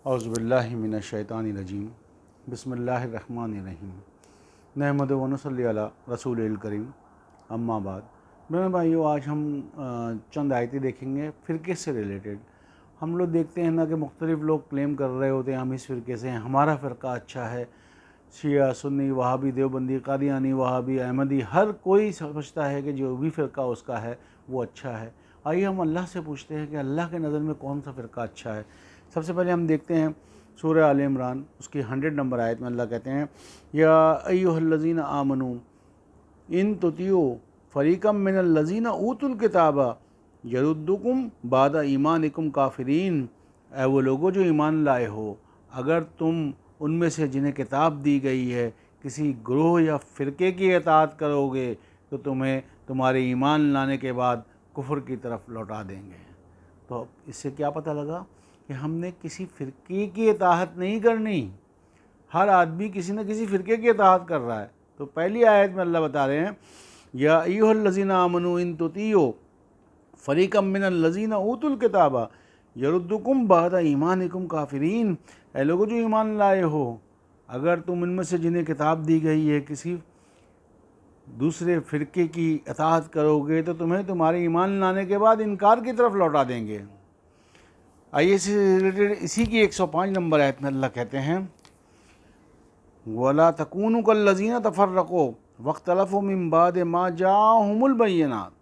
اعوذ باللہ من الشیطان الرجیم بسم اللہ الرحمن الرحیم نحمد و نصلی علی رسول الکریم اما بعد۔ میرے بھائیو، آج ہم چند آیتیں دیکھیں گے فرقے سے ریلیٹڈ۔ ہم لوگ دیکھتے ہیں نا کہ مختلف لوگ کلیم کر رہے ہوتے ہیں ہم اس فرقے سے ہیں، ہمارا فرقہ اچھا ہے، شیعہ، سنی، وہابی، دیوبندی، قادیانی، وہابی، احمدی، ہر کوئی سمجھتا ہے کہ جو بھی فرقہ اس کا ہے وہ اچھا ہے۔ آئیے ہم اللہ سے پوچھتے ہیں کہ اللہ کے نظر میں کون سا فرقہ اچھا ہے۔ سب سے پہلے ہم دیکھتے ہیں سورہ آل عمران، اس کی 100 نمبر آیت میں اللہ کہتے ہیں یا ایھا الذین آمنوا ان تطیعوا فریقا من الذین اوتوا الکتاب یردکم بعد ایمانکم کافرین۔ اے وہ لوگوں جو ایمان لائے ہو، اگر تم ان میں سے جنہیں کتاب دی گئی ہے کسی گروہ یا فرقے کی اطاعت کرو گے تو تمہیں تمہارے ایمان لانے کے بعد کفر کی طرف لوٹا دیں گے۔ تو اس سے کیا پتہ لگا کہ ہم نے کسی فرقے کی اطاعت نہیں کرنی، ہر آدمی کسی نہ کسی فرقے کی اطاعت کر رہا ہے۔ تو پہلی آیت میں اللہ بتا رہے ہیں یا ایھا الذین آمنوا ان تطیعوا فریقا من الذین اوتوا الکتاب یردکم بعد ایمانکم کافرین۔ اے لوگوں جو ایمان لائے ہو، اگر تم ان میں سے جنہیں کتاب دی گئی ہے کسی دوسرے فرقے کی اطاعت کرو گے تو تمہیں تمہارے ایمان لانے کے بعد انکار کی طرف لوٹا دیں گے۔ آئیے اس سے ریلیٹڈ اسی کی 105 نمبر آیت میں اللہ کہتے ہیں وَلَا تَكُونُوا كَالَّذِينَ تَفَرَّقُوا وَاخْتَلَفُوا مِن بَعْدِ مَا جَاءَهُمُ الْبَيِّنَاتُ۔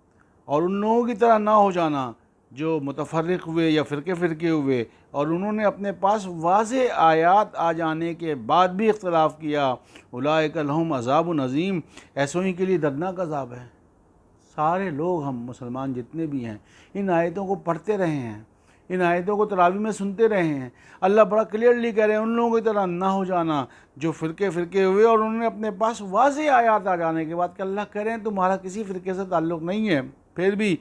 اور ان لوگوں کی طرح نہ ہو جانا جو متفرق ہوئے یا فرقے ہوئے اور انہوں نے اپنے پاس واضح آیات آ جانے کے بعد بھی اختلاف کیا۔ اولئک لہم عذاب عظیم، ایسوں ہی کے لیے دردناک عذاب ہے۔ سارے لوگ ہم مسلمان جتنے بھی ہیں ان آیتوں کو پڑھتے رہے ہیں، ان آیتوں کو تراویح میں سنتے رہے ہیں۔ اللہ بڑا کلیئرلی کہہ رہے ہیں ان لوگوں کی طرح نہ ہو جانا جو فرقے ہوئے اور انہوں نے اپنے پاس واضح آیات آ جانے کے بعد کہ اللہ کہہ رہے ہیں تمہارا کسی فرقے سے تعلق نہیں ہے پھر بھی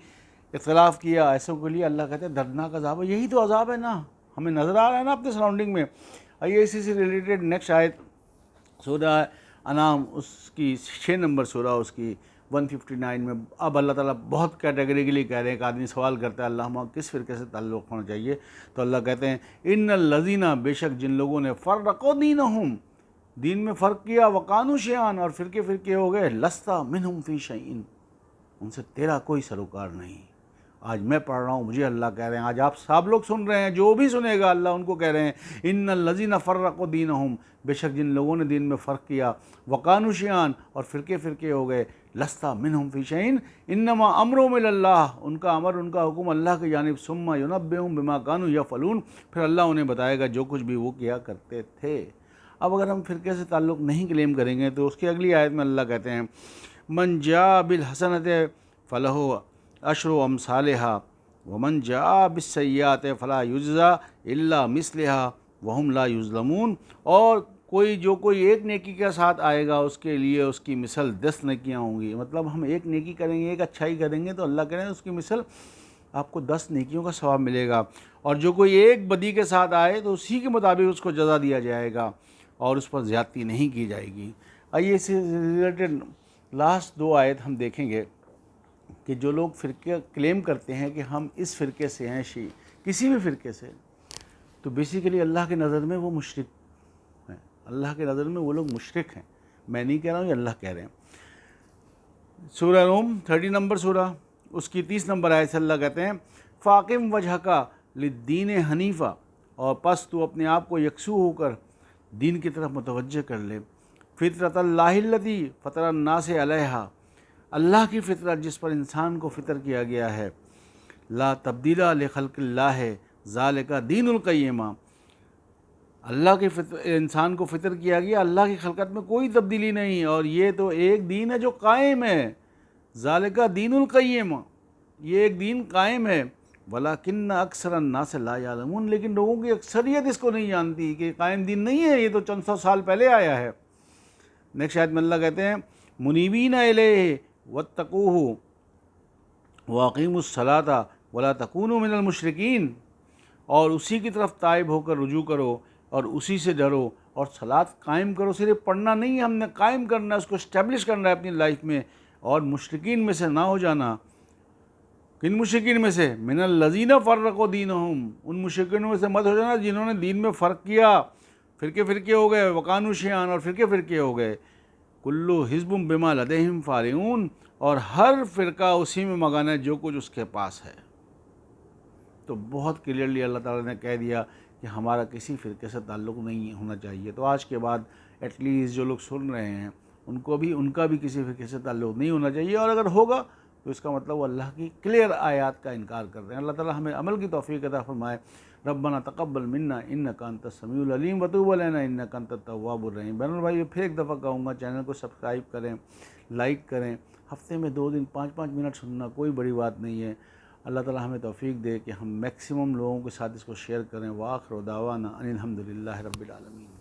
اختلاف کیا، ایسوں کے لیے اللہ کہتے ہیں دردناک عذاب ہے۔ یہی تو عذاب ہے نا، ہمیں نظر آ رہا ہے نا اپنے سراؤنڈنگ میں۔ آئیے اسی سے ریلیٹڈ نیکسٹ آیت سورہ انعام، اس کی 6 نمبر سورہ، اس کی 159 میں اب اللہ تعالیٰ بہت کیٹیگریکلی کہہ رہے ہیں۔ ایک آدمی سوال کرتا ہے اللہ کس فرقے سے تعلق ہونا چاہیے، تو اللہ کہتے ہیں ان الذین، بے شک جن لوگوں نے فرقوا دینہم، دین میں فرق کیا، وکانوا شیعاً، اور فرقے ہو گئے، لست منہم فی شیء، ان سے تیرا کوئی سروکار نہیں۔ آج میں پڑھ رہا ہوں، مجھے اللہ کہہ رہے ہیں، آج آپ سب لوگ سن رہے ہیں، جو بھی سنے گا اللہ ان کو کہہ رہے ہیں ان الذین فرقوا دینہم، بے شک جن لوگوں نے دین میں فرق کیا، وکانوا شیعاً، اور فرقے ہو گئے، لست منہم فی شیء انما امرہم الی اللہ، ان کا امر، ان کا حکم اللہ کی جانب، ثم ینبئہم بما کانوا یفعلون، پھر اللہ انہیں بتائے گا جو کچھ بھی وہ کیا کرتے تھے۔ اب اگر ہم فرقے سے تعلق نہیں کلیم کریں گے تو اس کی اگلی آیت میں اللہ کہتے ہیں من جاء بالحسنۃ فلہ عشر امثالھا ومن جاء بالسیئۃ فلا یجزی الا مثلھا وہم لا یظلمون۔ اور جو کوئی ایک نیکی کے ساتھ آئے گا اس کے لیے اس کی مثل 10 نیکیاں ہوں گی۔ مطلب ہم ایک نیکی کریں گے، ایک اچھائی کریں گے تو اللہ کہہ رہے ہیں اس کی مثل آپ کو 10 نیکیوں کا ثواب ملے گا، اور جو کوئی ایک بدی کے ساتھ آئے تو اسی کے مطابق اس کو جزا دیا جائے گا اور اس پر زیادتی نہیں کی جائے گی۔ آئیے اس سے ریلیٹڈ لاسٹ 2 آیت ہم دیکھیں گے کہ جو لوگ فرقے کلیم کرتے ہیں کہ ہم اس فرقے سے ہیں، کسی بھی فرقے سے، تو بیسیکلی اللہ کی نظر میں وہ مشرک ہیں، اللہ کی نظر میں وہ لوگ مشرک ہیں۔ میں نہیں کہہ رہا ہوں، یہ اللہ کہہ رہے ہیں۔ سورہ روم 30 نمبر سورہ، اس کی 30 نمبر آیت سے اللہ کہتے ہیں فاقم وجہک للدین حنیفہ، اور پس تو اپنے آپ کو یکسو ہو کر دین کی طرف متوجہ کر لے، فطرت اللہ التی فطر الناس علیہا، اللہ کی فطرت جس پر انسان کو فطر کیا گیا ہے، لا تبدیل لخلق اللہ ذالک دین القیمہ، اللہ کی انسان کو فطر کیا گیا، اللہ کی خلقت میں کوئی تبدیلی نہیں، اور یہ تو ایک دین ہے جو قائم ہے، ذالک دین القیمہ، یہ ایک دین قائم ہے، ولیکن اکثر الناس لا یعلمون، لیکن لوگوں کی اکثریت اس کو نہیں جانتی کہ قائم دین نہیں ہے، یہ تو چند سو سال پہلے آیا ہے۔ نیکسٹ آیت میں اللہ کہتے ہیں منیبین الیہ واتقوہ واقیموا الصلاۃ ولا تکونوا من المشرکین، اور اسی کی طرف تائب ہو کر رجوع کرو اور اسی سے ڈرو اور صلاۃ قائم کرو۔ صرف پڑھنا نہیں ہے، ہم نے قائم کرنا ہے، اس کو اسٹیبلش کرنا ہے اپنی لائف میں، اور مشرکین میں سے نہ ہو جانا۔ کن مشرکین میں سے؟ من الذین فرقوا دینہم، ان مشرکین میں سے مت ہو جانا جنہوں نے دین میں فرق کیا، فرقے فرقے ہو گئے، وکانوا شیعاً، اور فرقے فرقے ہو گئے۔ کلو حزب بما لدیہم فارغون، اور ہر فرقہ اسی میں مگن ہے جو کچھ اس کے پاس ہے۔ تو بہت کلیئرلی اللہ تعالیٰ نے کہہ دیا کہ ہمارا کسی فرقے سے تعلق نہیں ہونا چاہیے۔ تو آج کے بعد ایٹ لیسٹ جو لوگ سن رہے ہیں ان کا بھی کسی فرقے سے تعلق نہیں ہونا چاہیے، اور اگر ہوگا تو اس کا مطلب وہ اللہ کی کلیئر آیات کا انکار کر رہے ہیں۔ اللہ تعالیٰ ہمیں عمل کی توفیق عطا فرمائے۔ ربنا تقبل منا انک انت السمیع العلیم وتوب علینا انک انت التواب الرحیم۔ بہنوں بھائی پھر ایک دفعہ کہوں گا، چینل کو سبسکرائب کریں، لائک کریں، ہفتے میں 2 دن 5 منٹ سننا کوئی بڑی بات نہیں ہے۔ اللہ تعالیٰ ہمیں توفیق دے کہ ہم میکسیمم لوگوں کے ساتھ اس کو شیئر کریں۔ وآخر دعوانا ان الحمد للہ رب العالمین۔